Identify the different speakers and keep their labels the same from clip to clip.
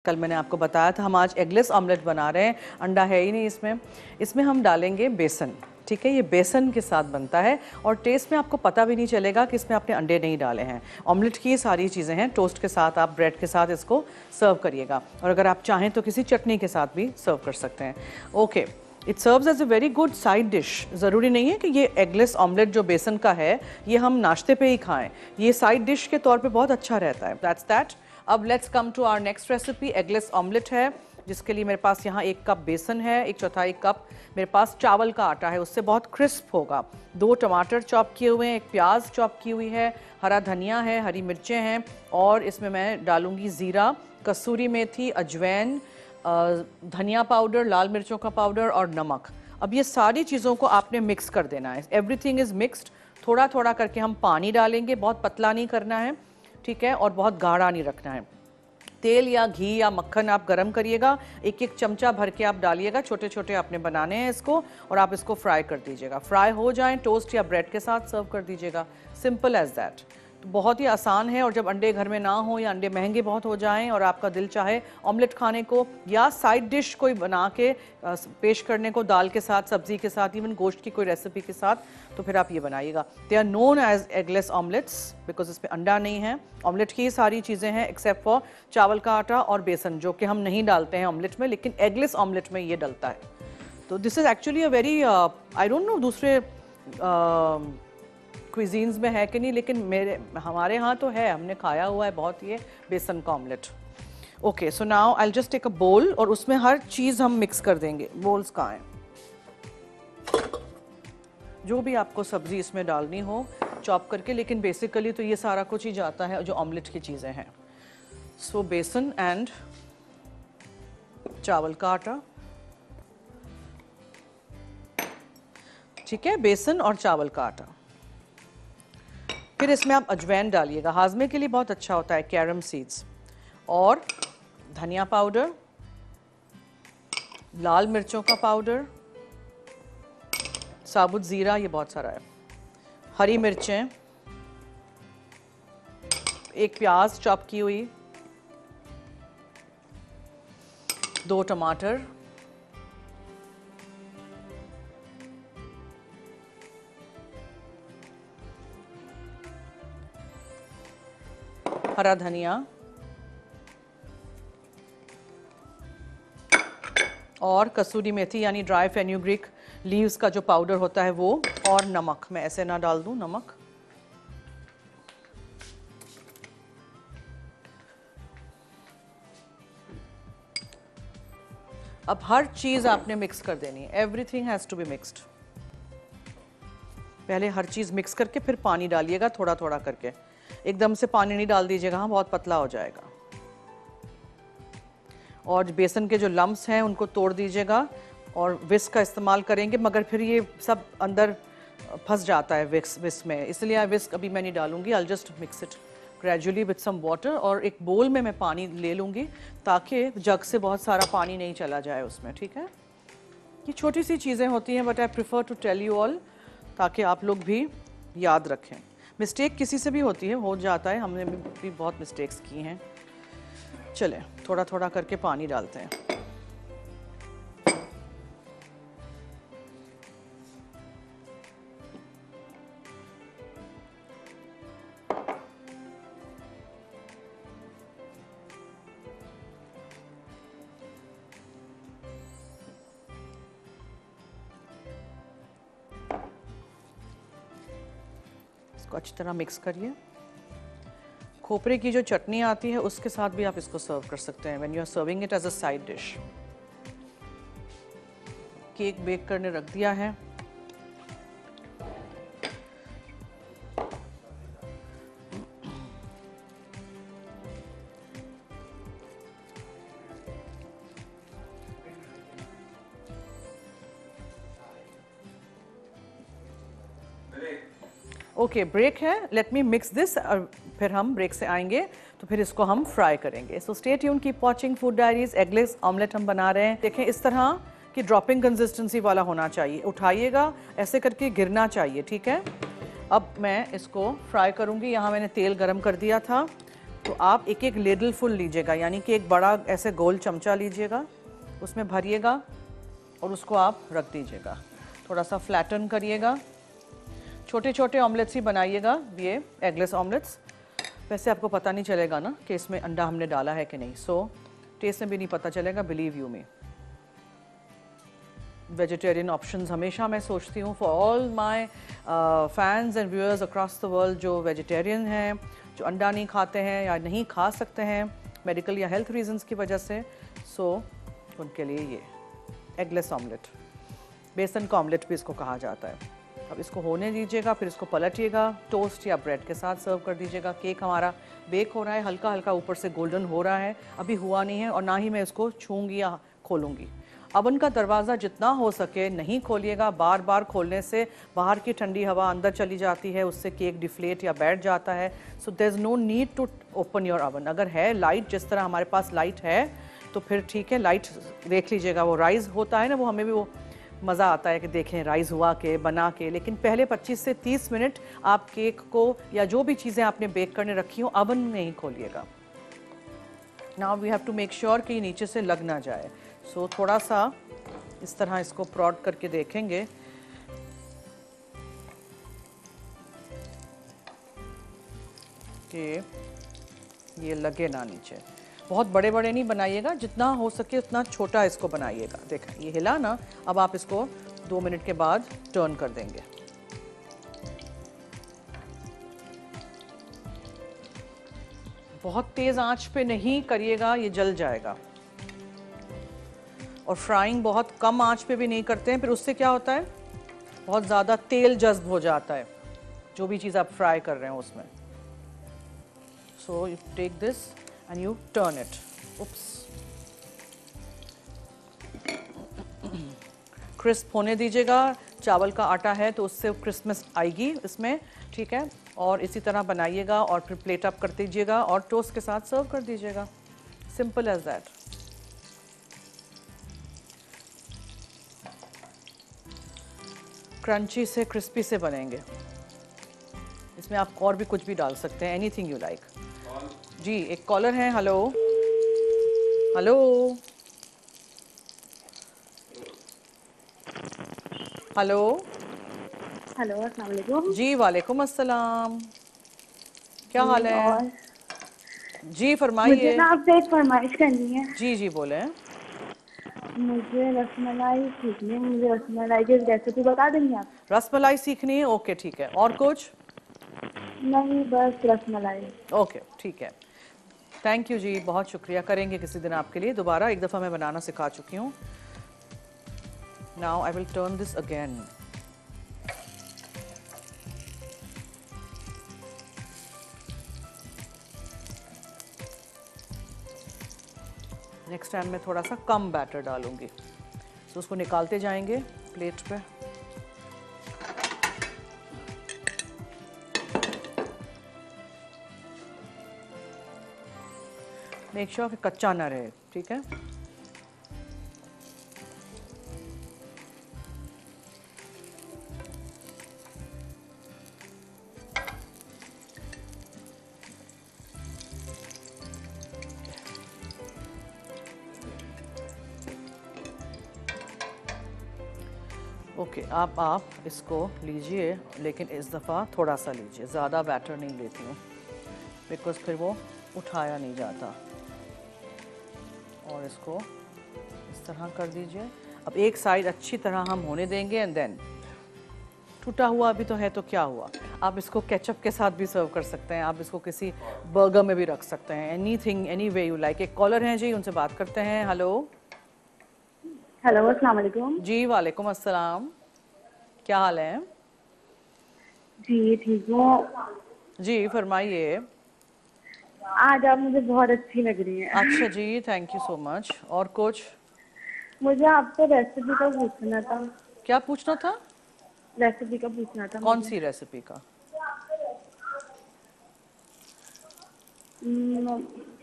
Speaker 1: कल मैंने आपको बताया था हम आज एगलेस ऑमलेट बना रहे हैं। अंडा है ही नहीं इसमें हम डालेंगे बेसन। ठीक है, ये बेसन के साथ बनता है और टेस्ट में आपको पता भी नहीं चलेगा कि इसमें आपने अंडे नहीं डाले हैं। ऑमलेट की ये सारी चीज़ें हैं। टोस्ट के साथ, आप ब्रेड के साथ इसको सर्व करिएगा और अगर आप चाहें तो किसी चटनी के साथ भी सर्व कर सकते हैं। Okay, it serves as a very good side dish. ज़रूरी नहीं है कि ये एगलेस ऑमलेट जो बेसन का है ये हम नाश्ते पे ही खाएं, ये साइड डिश के तौर पे बहुत अच्छा रहता है। That's that. अब let's come to our next recipe. Eggless omelette है जिसके लिए मेरे पास यहाँ 1 कप बेसन है, 1/4 कप मेरे पास चावल का आटा है, उससे बहुत क्रिस्प होगा। 2 टमाटर चॉप किए हुए हैं, 1 प्याज चॉप की हुई है, हरा धनिया है, हरी मिर्चें हैं और इसमें मैं डालूंगी ज़ीरा, कसूरी मेथी, अजवैन, धनिया पाउडर, लाल मिर्चों का पाउडर और नमक। अब ये सारी चीज़ों को आपने मिक्स कर देना है। Everything is mixed. थोड़ा थोड़ा करके हम पानी डालेंगे, बहुत पतला नहीं करना है, ठीक है, और बहुत गाढ़ा नहीं रखना है। तेल या घी या मक्खन आप गरम करिएगा, 1-1 चमचा भर के आप डालिएगा। छोटे छोटे आपने बनाने हैं इसको और आप इसको फ्राई कर दीजिएगा। फ्राई हो जाएं टोस्ट या ब्रेड के साथ सर्व कर दीजिएगा। Simple as that. तो बहुत ही आसान है और जब अंडे घर में ना हो या अंडे महंगे बहुत हो जाएं और आपका दिल चाहे ऑमलेट खाने को या साइड डिश कोई बना के पेश करने को दाल के साथ, सब्जी के साथ, इवन गोश्त की कोई रेसिपी के साथ, तो फिर आप ये बनाइएगा। They are known as eggless omelettes because इसमें अंडा नहीं है। ऑमलेट की सारी चीज़ें हैं एक्सेप्ट फॉर चावल का आटा और बेसन जो कि हम नहीं डालते हैं ऑमलेट में, लेकिन एगलेस ऑमलेट में ये डलता है। तो this is actually a very I don't know दूसरे क्विजीन्स में है कि नहीं, लेकिन हमारे यहाँ तो है, हमने खाया हुआ है बहुत ये बेसन का omelette. Okay, so now I will just take a bowl और उसमें हर चीज़ हम मिक्स कर देंगे। बोल्स कहाँ हैं? जो भी आपको सब्जी इसमें डालनी हो चॉप करके, लेकिन बेसिकली तो ये सारा कुछ ही जाता है जो ऑमलेट की चीज़ें हैं। सो बेसन एंड चावल का आटा, ठीक है, बेसन और चावल का आटा। फिर इसमें आप अजवैन डालिएगा, हाजमे के लिए बहुत अच्छा होता है, कैरम सीड्स, और धनिया पाउडर, लाल मिर्चों का पाउडर, साबुत ज़ीरा, ये बहुत सारा है, हरी मिर्चें, 1 प्याज चॉप की हुई, 2 टमाटर, हरा धनिया और कसूरी मेथी यानी ड्राई फेन्यूग्रीक लीव्स का जो पाउडर होता है वो, और नमक। मैं ऐसे ना डाल दूं नमक। अब हर चीज़ आपने मिक्स कर देनी है। Everything has to be mixed. पहले हर चीज़ मिक्स करके फिर पानी डालिएगा थोड़ा थोड़ा करके, एकदम से पानी नहीं डाल दीजिएगा, हाँ, बहुत पतला हो जाएगा। और बेसन के जो लम्प्स हैं उनको तोड़ दीजिएगा और विस्क का इस्तेमाल करेंगे, मगर फिर ये सब अंदर फंस जाता है विस्क में, इसलिए विस्क अभी मैं नहीं डालूंगी। I just mix it gradually with some water. और एक बोल में मैं पानी ले लूँगी ताकि जग से बहुत सारा पानी नहीं चला जाए उसमें, ठीक है। ये छोटी सी चीज़ें होती हैं but I prefer to tell you all ताकि आप लोग भी याद रखें। मिस्टेक किसी से भी होती है, हो जाता है, हमने भी बहुत मिस्टेक्स की हैं। चलें थोड़ा थोड़ा करके पानी डालते हैं। इसको अच्छी तरह मिक्स करिए। खोपरे की जो चटनी आती है उसके साथ भी आप इसको सर्व कर सकते हैं when you are serving it as a side dish. Cake bake करने रख दिया है। ओके, ब्रेक है, लेट मी मिक्स दिस और फिर हम ब्रेक से आएंगे तो फिर इसको हम फ्राई करेंगे। So stay tune, keep watching food diaries. Eggless omelette हम बना रहे हैं। देखें इस तरह की ड्रॉपिंग कंसिस्टेंसी वाला होना चाहिए, उठाइएगा ऐसे करके गिरना चाहिए, ठीक है। अब मैं इसको फ्राई करूंगी। यहाँ मैंने तेल गरम कर दिया था, तो आप एक एक लेडल फुल लीजिएगा, यानी कि एक बड़ा ऐसे गोल चमचा लीजिएगा, उसमें भरिएगा और उसको आप रख दीजिएगा। थोड़ा सा फ्लैटन करिएगा। छोटे छोटे ऑमलेट्स ही बनाइएगा, ये एगलेस ऑमलेट्स। वैसे आपको पता नहीं चलेगा ना कि इसमें अंडा हमने डाला है कि नहीं, सो टेस्ट में भी नहीं पता चलेगा, believe you me. Vegetarian options हमेशा मैं सोचती हूँ for all my fans and viewers across the world जो वेजिटेरियन हैं, जो अंडा नहीं खाते हैं या नहीं खा सकते हैं मेडिकल या हेल्थ रीजंस की वजह से, सो उनके लिए ये एगलेस ऑमलेट, बेसन का ऑमलेट भी इसको कहा जाता है। अब इसको होने दीजिएगा, फिर इसको पलटिएगा, टोस्ट या ब्रेड के साथ सर्व कर दीजिएगा। केक हमारा बेक हो रहा है, हल्का हल्का ऊपर से गोल्डन हो रहा है, अभी हुआ नहीं है और ना ही मैं इसको छूँगी या खोलूँगी। अवन का दरवाज़ा जितना हो सके नहीं खोलिएगा, बार बार खोलने से बाहर की ठंडी हवा अंदर चली जाती है, उससे केक डिफ्लेट या बैठ जाता है। So there is no need to open your oven. अगर है लाइट, जिस तरह हमारे पास लाइट है तो फिर ठीक है, लाइट देख लीजिएगा। वो राइज़ होता है ना, वो हमें भी वो मज़ा आता है कि देखें राइज़ हुआ के बना के, लेकिन पहले 25 से 30 मिनट आप केक को या जो भी चीज़ें आपने बेक करने रखी हो अवन में नहीं खोलिएगा। Now we have to make sure कि नीचे से लग ना जाए। सो थोड़ा सा इस तरह इसको प्रोड करके देखेंगे कि ये लगे ना नीचे। बहुत बड़े बड़े नहीं बनाइएगा, जितना हो सके उतना छोटा इसको बनाइएगा। देखा ये हिला ना, अब आप इसको 2 मिनट के बाद टर्न कर देंगे। बहुत तेज़ आंच पे नहीं करिएगा, ये जल जाएगा। और फ्राइंग बहुत कम आंच पे भी नहीं करते हैं, फिर उससे क्या होता है, बहुत ज़्यादा तेल जज्ब हो जाता है जो भी चीज़ आप फ्राई कर रहे हैं उसमें। So you take this and you turn it. Oops. Crisp होने दीजिएगा। चावल का आटा है तो उससे क्रिस्पनेस आएगी इसमें, ठीक है। और इसी तरह बनाइएगा और फिर प्लेट अप कर दीजिएगा और टोस्ट के साथ सर्व कर दीजिएगा। Simple as that. क्रंची से क्रिस्पी से बनेंगे। इसमें आप और भी कुछ भी डाल सकते हैं, एनीथिंग यू लाइक। जी एक कॉलर है। हेलो हेलो हेलो
Speaker 2: हेलो, अस्सलाम वालेकुम।
Speaker 1: जी वालेकुम अस्सलाम, क्या हाल है?
Speaker 2: और
Speaker 1: जी
Speaker 2: मुझे
Speaker 1: फरमाइए।
Speaker 2: ना आपसे एक फरमाइश करनी है।
Speaker 1: जी जी बोलें।
Speaker 2: मुझे रसमलाई सीखनी है। मुझे रसमलाई की रेसिपी बता देंगे आप?
Speaker 1: रसमलाई सीखनी है, ओके ठीक है। और कुछ?
Speaker 2: नहीं, बस रसमलाई।
Speaker 1: ओके ठीक है। थैंक यू जी, बहुत शुक्रिया। करेंगे किसी दिन आपके लिए दोबारा, एक दफ़ा मैं बनाना सिखा चुकी हूँ। Now I will turn this again. Next time मैं थोड़ा सा कम बैटर डालूंगी, तो उसको निकालते जाएंगे प्लेट पे। मेक श्योर कि कच्चा ना रहे, ठीक है। ओके आप इसको लीजिए, लेकिन इस दफ़ा थोड़ा सा लीजिए, ज़्यादा बैटर नहीं लेती हूँ बिकॉज फिर वो उठाया नहीं जाता। और इसको इस तरह कर दीजिए। अब एक साइड अच्छी तरह हम होने देंगे एंड देन टूटा हुआ अभी तो है तो क्या हुआ, आप इसको केचप के साथ भी सर्व कर सकते हैं, आप इसको किसी बर्गर में भी रख सकते हैं, anything any way you like. एक कॉलर हैं जी, उनसे बात करते हैं। हेलो
Speaker 2: हेलो, अस्सलाम वालेकुम।
Speaker 1: जी वालेकुम अस्सलाम, क्या हाल है?
Speaker 2: जी ठीक हूँ।
Speaker 1: जी फरमाइए।
Speaker 2: आज आप मुझे बहुत अच्छी लग रही हैं।
Speaker 1: अच्छा जी, थैंक यू सो मच। और कुछ?
Speaker 2: मुझे आपसे रेसिपी का पूछना था।
Speaker 1: क्या पूछना था?
Speaker 2: रेसिपी का पूछना था
Speaker 1: कौन
Speaker 2: मुझे।
Speaker 1: सी रेसिपी का?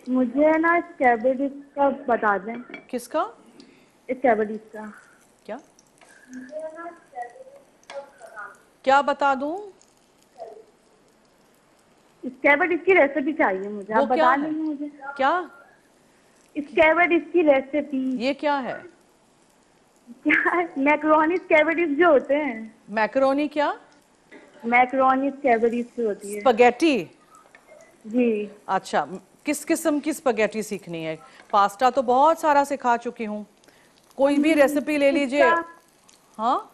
Speaker 2: मुझे ना स्ट्रॉबेरी का बता दें।
Speaker 1: किसका?
Speaker 2: स्ट्रॉबेरी का।
Speaker 1: क्या क्या बता दूं?
Speaker 2: स्कैबर्ड की रेसिपी चाहिए मुझे,
Speaker 1: वो
Speaker 2: आप
Speaker 1: क्या
Speaker 2: बता
Speaker 1: है?
Speaker 2: देंगे मुझे?
Speaker 1: क्या?
Speaker 2: स्कैबर्ड की रेसिपी
Speaker 1: ये क्या है?
Speaker 2: क्या है? मैक्रोनी स्कैबर्ड जो होते हैं।
Speaker 1: मैकरोनी क्या?
Speaker 2: मैक्रोनी स्कैबर्ड जो होती है।
Speaker 1: स्पगेटी?
Speaker 2: जी।
Speaker 1: अच्छा, किस किस्म की स्पगेटी सीखनी है? पास्ता तो बहुत सारा सिखा चुकी हूँ, कोई भी रेसिपी ले लीजिए।
Speaker 2: पिस्ता।
Speaker 1: हाँ,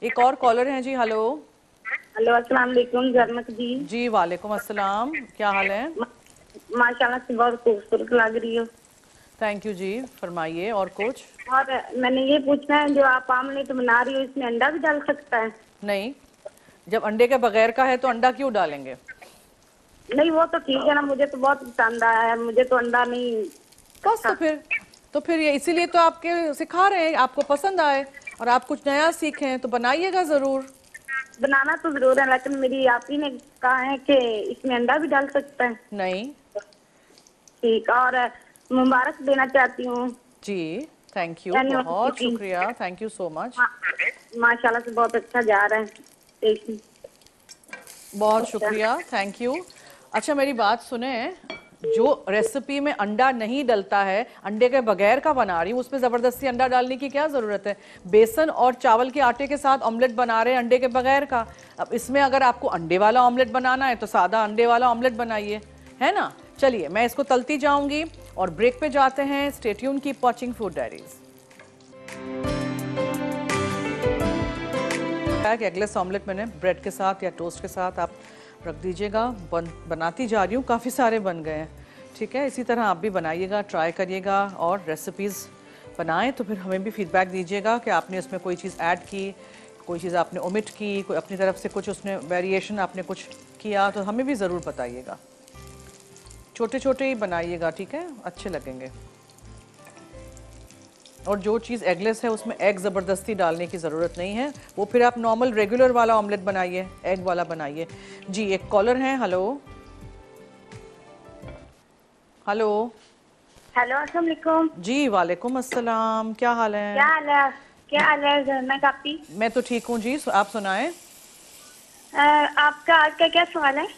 Speaker 1: एक और कॉलर हैं जी। हेलो।
Speaker 2: हेलो, अस्सलाम वालेकुम जरमत जी।
Speaker 1: जी वालेकुम अस्सलाम, क्या हाल है?
Speaker 2: माशाल्लाह से बहुत खूबसूरत लग रही हो।
Speaker 1: थैंक यू जी, फरमाइए और कुछ?
Speaker 2: और मैंने ये पूछना है, जो आप आमलेट बना रही हो इसमें अंडा भी डाल सकता है?
Speaker 1: नहीं, जब अंडे के बगैर का है तो अंडा क्यों डालेंगे?
Speaker 2: नहीं वो तो ठीक है ना, मुझे तो बहुत पसंद आया है, मुझे तो अंडा नहीं
Speaker 1: बस
Speaker 2: अच्छा।
Speaker 1: तो फिर ये इसीलिए तो आपके सिखा रहे हैं, आपको पसंद आए और आप कुछ नया सीखें तो बनाइएगा ज़रूर।
Speaker 2: बनाना तो जरूर है, लेकिन मेरी आप ही ने कहा है कि इसमें अंडा भी डाल सकता है।
Speaker 1: नहीं।
Speaker 2: ठीक। और मुबारक देना चाहती हूँ
Speaker 1: जी, थैंक यू,
Speaker 2: एनिवर्सरी
Speaker 1: बहुत
Speaker 2: की।
Speaker 1: शुक्रिया, थैंक यू सो मच।
Speaker 2: माशाल्लाह से बहुत अच्छा जा रहा है टेस्ट।
Speaker 1: बहुत शुक्रिया, थैंक यू। अच्छा मेरी बात सुने, जो रेसिपी में अंडा नहीं डलता है, अंडे के बगैर का बना रही हूँ, उसमें ज़बरदस्ती अंडा डालने की क्या ज़रूरत है? बेसन और चावल के आटे के साथ ऑमलेट बना रहे हैं अंडे के बगैर का। अब इसमें अगर आपको अंडे वाला ऑमलेट बनाना है तो सादा अंडे वाला ऑमलेट बनाइए, है ना? चलिए मैं इसको तलती जाऊंगी और ब्रेक पे जाते हैं। Stay tune, keep watching food diaries. Eggless omelette मैंने ब्रेड के साथ या टोस्ट के साथ आप रख दीजिएगा। बनाती जा रही हूँ, काफ़ी सारे बन गए हैं, ठीक है? इसी तरह आप भी बनाइएगा, ट्राई करिएगा और रेसिपीज़ बनाएं तो फिर हमें भी फीडबैक दीजिएगा कि आपने उसमें कोई चीज़ ऐड की, कोई चीज़ आपने ओमिट की, कोई अपनी तरफ से कुछ उसमें वेरिएशन आपने कुछ किया तो हमें भी ज़रूर बताइएगा। छोटे छोटे ही बनाइएगा, ठीक है? अच्छे लगेंगे। और जो चीज़ एगलेस है उसमें एग ज़बरदस्ती डालने की ज़रूरत नहीं है, वो फिर आप नॉर्मल रेगुलर वाला ऑमलेट बनाइए, एग वाला बनाइए। जी एक कॉलर हैं। हेलो। हेलो।
Speaker 2: हेलो, अस्सलाम वालेकुम।
Speaker 1: जी वालेकुम अस्सलाम, क्या हाल है?
Speaker 2: क्या हाल है? क्या हाल है जरना कापी?
Speaker 1: मैं तो ठीक हूँ जी, आप सुनाएं।
Speaker 2: आपका आज का क्या सवाल है?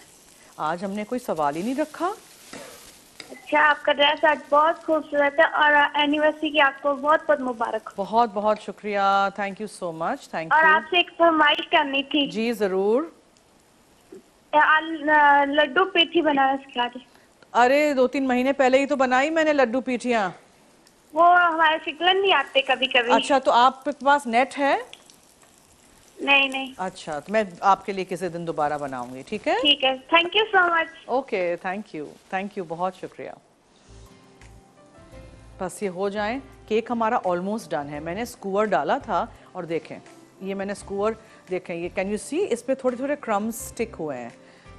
Speaker 1: आज हमने कोई सवाल ही नहीं रखा।
Speaker 2: अच्छा, आपका ड्रेस आज बहुत खूबसूरत है और एनिवर्सरी की आपको बहुत बहुत मुबारक हो।
Speaker 1: बहुत बहुत शुक्रिया, thank you so much, thank
Speaker 2: और
Speaker 1: यू।
Speaker 2: आपसे एक फरमाइश करनी थी।
Speaker 1: जी ज़रूर।
Speaker 2: लड्डू पेठी बनाना सिखा दे।
Speaker 1: अरे 2-3 महीने पहले ही तो बनाई मैंने लड्डू पीठियाँ।
Speaker 2: वो हमारे शिकलन नहीं आते कभी कभी।
Speaker 1: अच्छा तो आपके पास नेट है?
Speaker 2: नहीं नहीं।
Speaker 1: अच्छा तो मैं आपके लिए किसी दिन दोबारा बनाऊंगी, ठीक है?
Speaker 2: ठीक है, thank you so much.
Speaker 1: Okay, thank you, बहुत शुक्रिया। बस ये हो जाए। केक हमारा ऑलमोस्ट डन है। मैंने स्कूवर डाला था और देखें ये मैंने स्कूवर, देखें ये, कैन यू सी, इस पे थोड़े थोड़े क्रम्स स्टिक हुए हैं।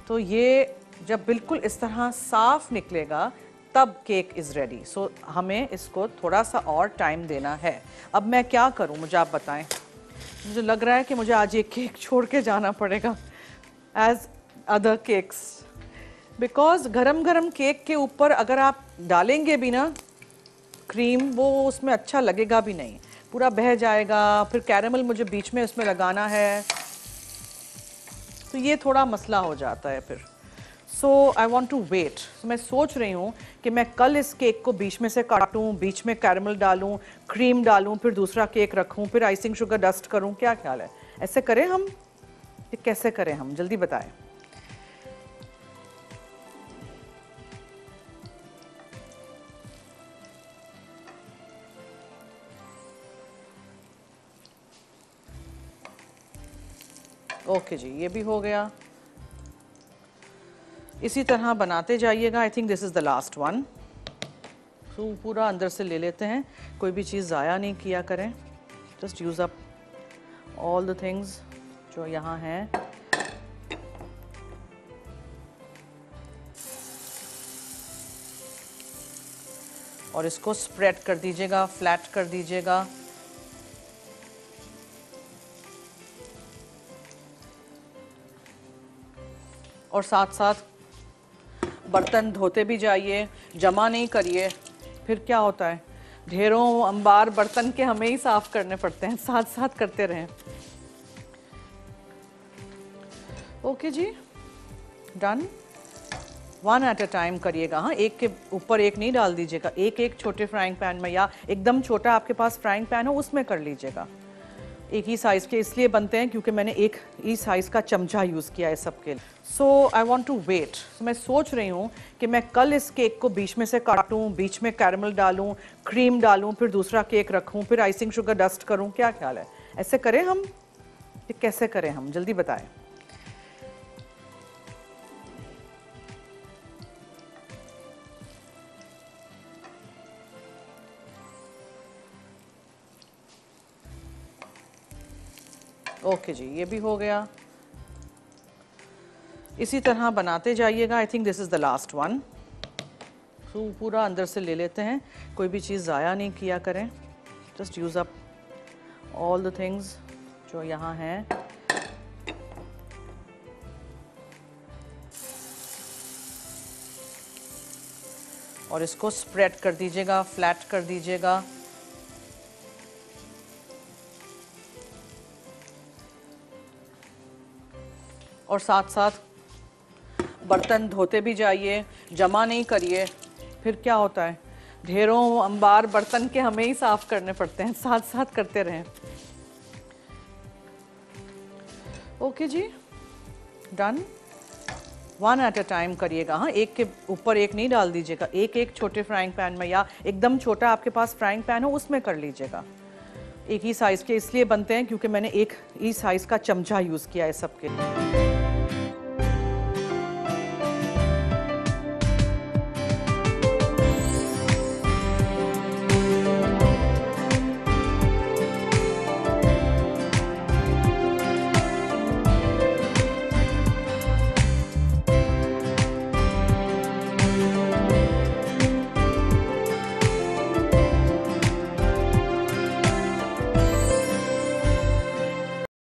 Speaker 1: तो ये जब बिल्कुल इस तरह साफ निकलेगा तब केक इज़ रेडी। सो हमें इसको थोड़ा सा और टाइम देना है। अब मैं क्या करूं, मुझे आप बताएं। मुझे लग रहा है कि मुझे आज ये केक छोड़ के जाना पड़ेगा एज अदर केक्स, बिकॉज गरम गरम केक के ऊपर अगर आप डालेंगे भी ना क्रीम, वो उसमें अच्छा लगेगा भी नहीं, पूरा बह जाएगा। फिर कैरेमल मुझे बीच में उसमें लगाना है, तो ये थोड़ा मसला हो जाता है फिर। सो आई वॉन्ट टू वेट। मैं सोच रही हूँ कि मैं कल इस केक को बीच में से काटूँ, बीच में कैरेमल डालूँ, क्रीम डालूँ, फिर दूसरा केक रखूँ, फिर आइसिंग शुगर डस्ट करूँ। क्या ख्याल है, ऐसे करें हम? ये कैसे करें हम, जल्दी बताएं। ओके जी, ये भी हो गया। इसी तरह बनाते जाइएगा। I think this is the last one. तो पूरा अंदर से ले लेते हैं, कोई भी चीज़ ज़ाया नहीं किया करें। Just use up all the things जो यहाँ हैं। और इसको स्प्रेड कर दीजिएगा, फ्लैट कर दीजिएगा। और साथ साथ बर्तन धोते भी जाइए, जमा नहीं करिए, फिर क्या होता है ढेरों अंबार बर्तन के हमें ही साफ करने पड़ते हैं, साथ साथ करते रहें। ओके जी, done. One at a time करिएगा, हाँ, एक के ऊपर एक नहीं डाल दीजिएगा, एक एक छोटे फ्राइंग पैन में, या एकदम छोटा आपके पास फ्राइंग पैन हो उसमें कर लीजिएगा। एक ही साइज़ के इसलिए बनते हैं क्योंकि मैंने एक ही साइज़ का चमचा यूज़ किया है सबके लिए। सो आई वॉन्ट टू वेट। मैं सोच रही हूँ कि मैं कल इस केक को बीच में से काटूँ, बीच में कैरमल डालूँ, क्रीम डालूँ, फिर दूसरा केक रखूँ, फिर आइसिंग शुगर डस्ट करूँ, क्या ख्याल है? ऐसे करें हम? ये कैसे करें हम, जल्दी बताएं। ओके जी, ये भी हो गया। इसी तरह बनाते जाइएगा। I think this is the last one. तो पूरा अंदर से ले लेते हैं, कोई भी चीज़ ज़ाया नहीं किया करें। Just use up all the things जो यहाँ हैं। और इसको स्प्रेड कर दीजिएगा, फ्लैट कर दीजिएगा। और साथ साथ बर्तन धोते भी जाइए, जमा नहीं करिए, फिर क्या होता है, ढेरों अंबार बर्तन के हमें ही साफ करने पड़ते हैं, साथ साथ करते रहें। ओके जी, done. One at a time करिएगा, हाँ, एक के ऊपर एक नहीं डाल दीजिएगा, एक एक छोटे फ्राइंग पैन में, या एकदम छोटा आपके पास फ्राइंग पैन हो उसमें कर लीजिएगा। एक ही साइज़ के इसलिए बनते हैं क्योंकि मैंने एक ही साइज़ का चमचा यूज़ किया है सबके लिए।